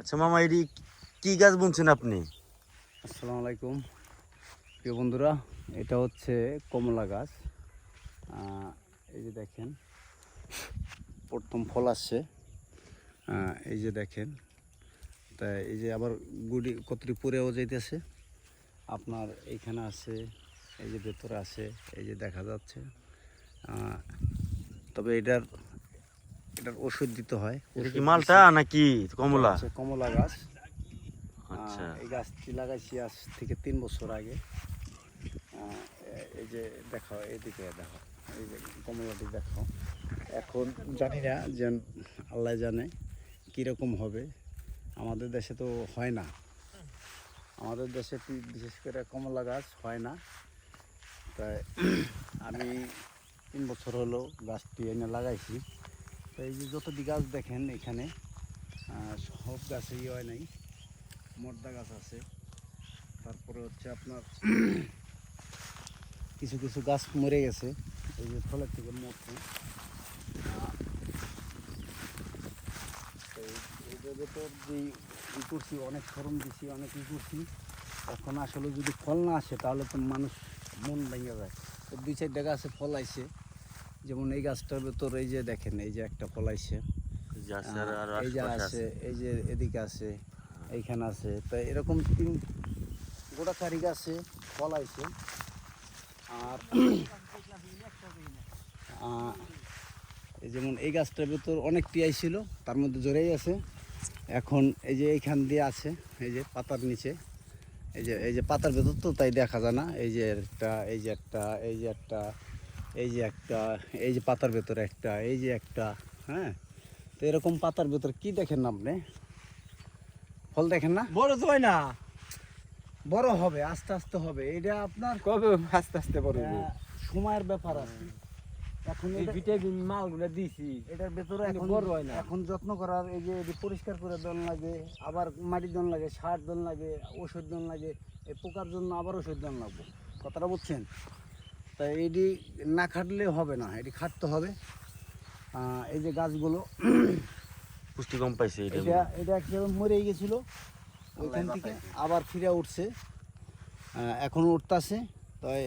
আচ্ছা মামা, এটি কি গাছ বুনছেন আপনি? আসসালামু আলাইকুম প্রিয় বন্ধুরা, এটা হচ্ছে কমলা গাছ। এই যে দেখেন প্রথম ফল আসছে। এই যে দেখেন, তা এই যে আবার গুড়ি কতটি পরেও যাইতেছে। আপনার এইখানে আছে, এই যে ভেতরে আছে, এই যে দেখা যাচ্ছে। তবে এটার এটার ওষুধ দিতে হয়। এটা কি মালটা নাকি কমলা? কমলা গাছ। আচ্ছা, এই গাছটি লাগাইছি আজ থেকে 3 বছর আগে। এই যে দেখো, এদিকে দেখো, এই যে কমলাটি দেখো। এখন জানি না যে আল্লাহ জানে কীরকম হবে। আমাদের দেশে তো হয় না, আমাদের দেশে বিশেষ করে কমলা গাছ হয় না। তাই আমি 3 বছর হলো গাছটি এনে লাগাইছি। তো এই যে যতটি গাছ দেখেন এখানে, সব গাছে হয় নাই, মর্দা গাছ আছে। তারপরে হচ্ছে আপনার কিছু কিছু গাছ মরে গেছে, এই যে ফলের থেকে মরছে। এইটার ভেতর যে করছি, অনেক শ্রম দিছি, অনেক করছি। এখন আসলে যদি ফল না আসে তাহলে তো মানুষ মন ভেঙে যায়। তো 2-4টা গাছে ফল আইছে, যেমন এই গাছটার ভেতর এই যে দেখেন, এই যে একটা ফল আইছে, এই যে আছে, এই যে এদিকে আছে, এইখানে আছে। তো এরকম 3-4 গাছে ফল আইছে। আর এই যেমন এই গাছটার ভেতর অনেকটি আইছিল, তার মধ্যে জড়াই আছে। এখন এই যে এইখান দিয়ে আছে, এই যে পাতার নিচে, এই যে পাতার ভেতর তো তাই দেখা যায় না। এই যে একটা, এই যে একটা, এই যে একটা, এই যে একটা, এই যে পাতার ভেতরে একটা, এই যে একটা। হ্যাঁ, তো এরকম পাতার ভেতর কি দেখেন না আপনি? ফল দেখেন না? বড় তো হয় না, বড় হবে, আস্তে আস্তে হবে। এটা আপনার কবে আস্তে আস্তে বড় হবে? সময়ের ব্যাপার আছে। এখন এই ভিটামিন মালগুলো দিছি, এটার ভেতরে এখন বড় হয় না। এখন যত্ন করার, এই যে পরিষ্কার করে দন লাগে, আবার মাটি দন লাগে, সার দন লাগে, ওষুধ দন লাগে। এই পোকার জন্য আবার ওষুধ দন লাগবে। কথাটা বুঝছেন? তাই এটি না খাটলে হবে না, এটি খাটতে হবে। এই যে গাছগুলো পুষ্টি কম পাইছে এটা। এটা একদম মরেই গেছিলো, ওইখান থেকে আবার ফিরে উঠছে, এখন উঠতেছে। তাই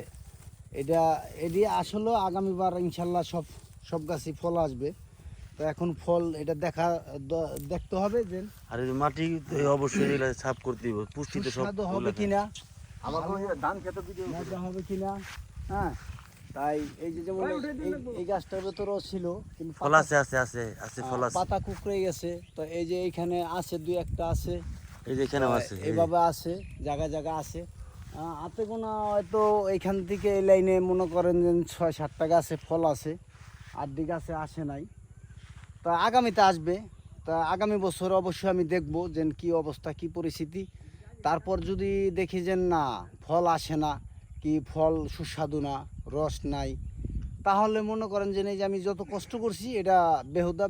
এটি আসলে আগামীবার ইনশাল্লাহ সব গাছই ফল আসবে। তো এখন ফল এটা দেখতে হবে যে আর এই মাটি তো অবশ্যই এগুলা সাফ করতে হবে, পুষ্টি তো সব সুস্বাদু হবে কিনা, আমার ধান খেতে ভিডিও মজা হবে কিনা। হ্যাঁ, তাই এই যে যেমন এই গাছটার ভেতরেও ছিল, কিন্তু ফল আছে আছে আছে আছে ফল আছে। পাতা কুকড়ে গেছে। তো এই যে এইখানে আছে, 2-1টা আছে, এই যে এখানেও আছে, এইভাবে আছে, জায়গা জায়গা আছে। হাতে গোনা হয়তো এইখান থেকে এই লাইনে মনে করেন যে 6-7টা গাছে ফল আছে, 8টি গাছে আসে নাই। তা আগামীতে আসবে। তা আগামী বছর অবশ্যই আমি দেখব যে কী অবস্থা, কী পরিস্থিতি। তারপর যদি দেখি যে না, ফল আসে না, কি ফল সুস্বাদু না, রস নাই, তাহলে মনে করেন যে এই যে আমি যত কষ্ট করছি এটা বেহুদা,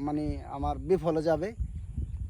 মানে আমার বিফলে যাবে।